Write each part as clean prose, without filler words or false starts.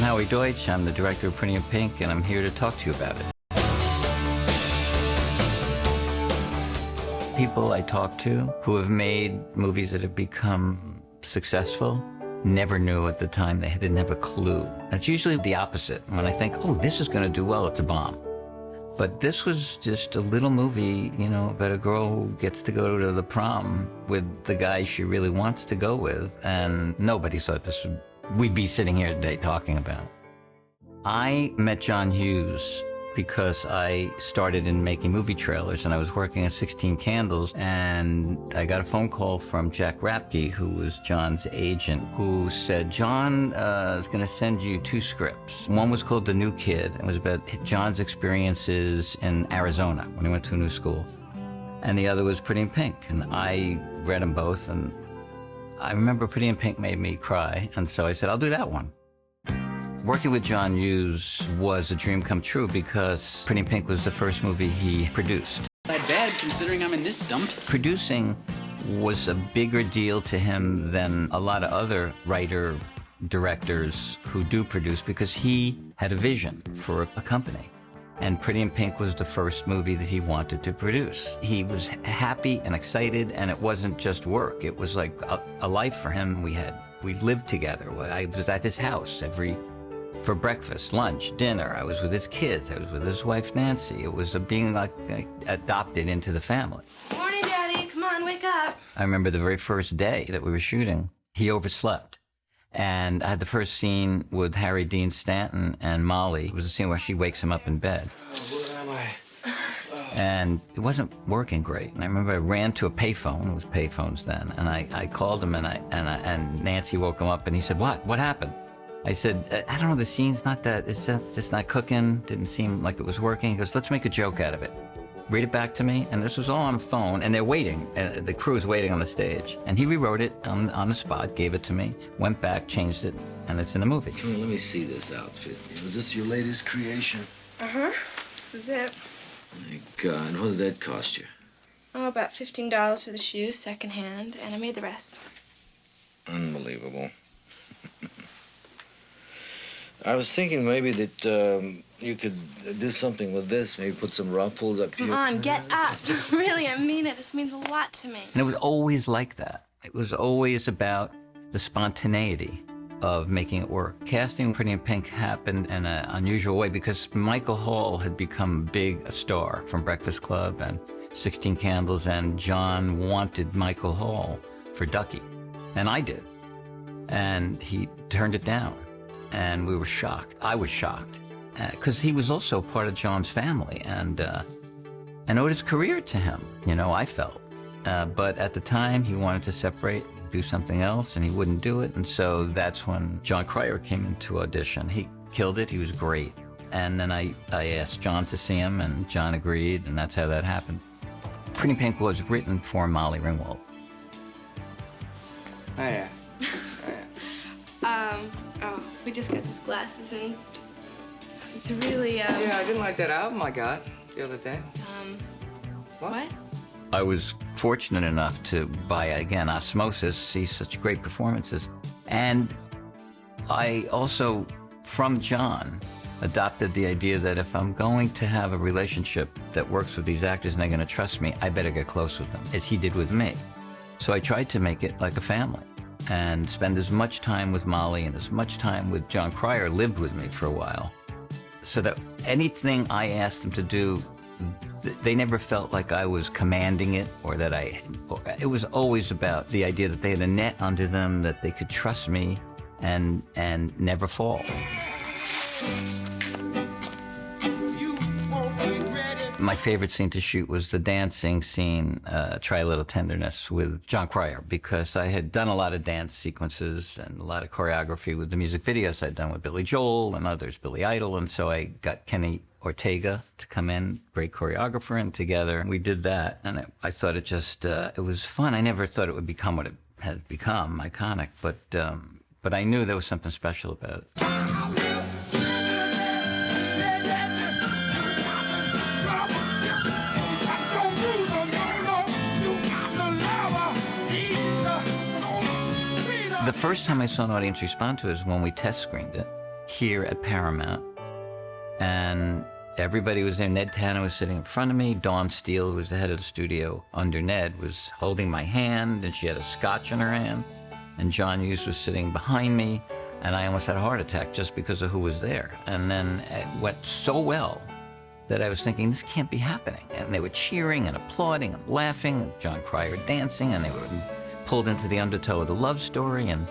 Howie Deutch. I'm the director of Pretty in Pink, and I'm here to talk to you about it. People I talk to who have made movies that have become successful never knew at the time. They didn't have a clue. And it's usually the opposite. When I think, oh, this is going to do well, it's a bomb. But this was just a little movie, you know, about a girl who gets to go to the prom with the guy she really wants to go with, and nobody thought we'd be sitting here today talking about it. I met John Hughes because I started in making movie trailers, and I was working at 16 Candles, and I got a phone call from Jack Rapke, who was John's agent, who said, John is going to send you 2 scripts. One was called The New Kid. It was about John's experiences in Arizona when he went to a new school. And the other was Pretty in Pink, and I read them both, and I remember Pretty in Pink made me cry, and so I said, I'll do that one. Working with John Hughes was a dream come true because Pretty in Pink was the first movie he produced. Not bad, considering I'm in this dump. Producing was a bigger deal to him than a lot of other directors who do produce, because he had a vision for a company. And Pretty in Pink was the first movie that he wanted to produce. He was happy and excited, and it wasn't just work. It was like a life for him. We lived together. I was at his house for breakfast, lunch, dinner. I was with his kids. I was with his wife, Nancy. It was being like adopted into the family. Morning, Daddy. Come on, wake up. I remember the very first day that we were shooting, he overslept. And I had the first scene with Harry Dean Stanton and Molly. It was a scene where she wakes him up in bed. Oh, where am I? And it wasn't working great. And I remember I ran to a payphone. It was payphones then. And I called him, and Nancy woke him up, and he said, What happened? I said, I don't know, the scene's not that, it's just not cooking. Didn't seem like it was working. He goes, let's make a joke out of it. Read it back to me. And this was all on a phone, and they're waiting. The crew's waiting on the stage. And he rewrote it on the spot, gave it to me, went back, changed it, and it's in the movie. Come on, let me see this outfit. Was this your latest creation? Uh-huh. This is it. My God, what did that cost you? Oh, about $15 for the shoes, secondhand, and I made the rest. Unbelievable. I was thinking maybe that you could do something with this, maybe put some ruffles up here. Come on, get up. Really, I mean it. This means a lot to me. And it was always like that. It was always about the spontaneity of making it work. Casting Pretty in Pink happened in an unusual way because Michael Hall had become a star from Breakfast Club and 16 Candles, and John wanted Michael Hall for Duckie, and I did. And he turned it down. And we were shocked. I was shocked, because he was also part of John's family, and owed his career to him, you know, I felt. But at the time, he wanted to separate, do something else, and he wouldn't do it. And so that's when John Cryer came into audition. He killed it. He was great. And then I asked John to see him, and John agreed, and that's how that happened. Pretty in Pink was written for Molly Ringwald. Oh, yeah. Oh, we just got these glasses, and it's really, Yeah, I didn't like that album I got the other day. What? I was fortunate enough to, by, again, osmosis, see such great performances. And I also, from John, adopted the idea that if I'm going to have a relationship that works with these actors and they're going to trust me, I better get close with them, as he did with me. So I tried to make it like a family and spend as much time with Molly and as much time with John Cryer, lived with me for a while, so that anything I asked them to do, they never felt like I was commanding it, or that it was always about the idea that they had a net under them, that they could trust me and never fall. My favorite scene to shoot was the dancing scene, Try a Little Tenderness, with John Cryer, because I had done a lot of dance sequences and a lot of choreography with the music videos I'd done with Billy Joel and others, Billy Idol, and so I got Kenny Ortega to come in, great choreographer, and together we did that, and I thought it was fun. I never thought it would become what it had become, iconic, but I knew there was something special about it. The first time I saw an audience respond to it was when we test screened it, here at Paramount, and everybody was there. Ned Tanner was sitting in front of me. Dawn Steele, who was the head of the studio under Ned, was holding my hand, and she had a scotch in her hand. And John Hughes was sitting behind me, and I almost had a heart attack just because of who was there. And then it went so well that I was thinking, this can't be happening. And they were cheering and applauding and laughing, and John Cryer dancing, and they were pulled into the undertow of the love story, and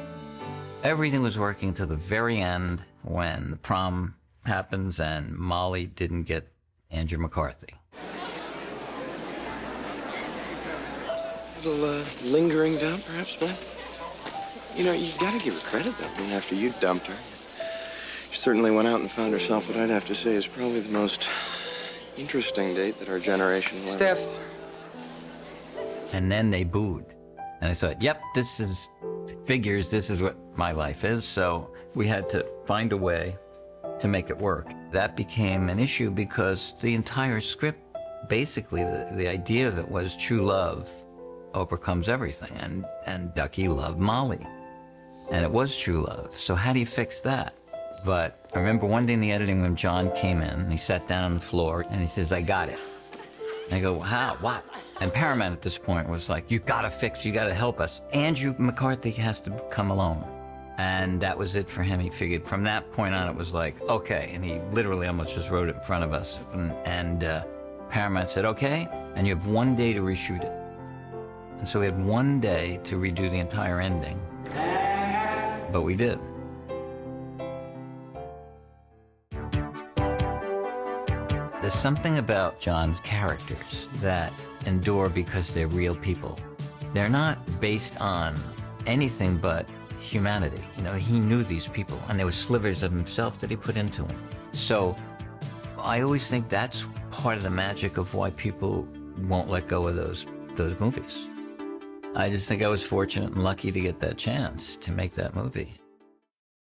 everything was working to the very end when the prom happens and Molly didn't get Andrew McCarthy. A little lingering doubt, perhaps, Blane? You know, you gotta give her credit, though. I mean, after you dumped her, she certainly went out and found herself what I'd have to say is probably the most interesting date that our generation will ever. Steph. And then they booed. And I thought, yep, this is figures, this is what my life is. So we had to find a way to make it work. That became an issue because the entire script, basically, the idea of it was true love overcomes everything. And Duckie loved Molly. And it was true love. So how do you fix that? But I remember one day in the editing room, John came in, and he sat down on the floor, and he says, I got it. And I go, how? What? And Paramount at this point was like, you gotta fix, you gotta help us. Andrew McCarthy has to come alone. And that was it for him. He figured from that point on, it was like, okay. And he literally almost just wrote it in front of us. And Paramount said, okay, and you have 1 day to reshoot it. And so we had 1 day to redo the entire ending. But we did. There's something about John's characters that endure because they're real people. They're not based on anything but humanity. You know, he knew these people, and there were slivers of himself that he put into them. So I always think that's part of the magic of why people won't let go of those movies. I just think I was fortunate and lucky to get that chance to make that movie.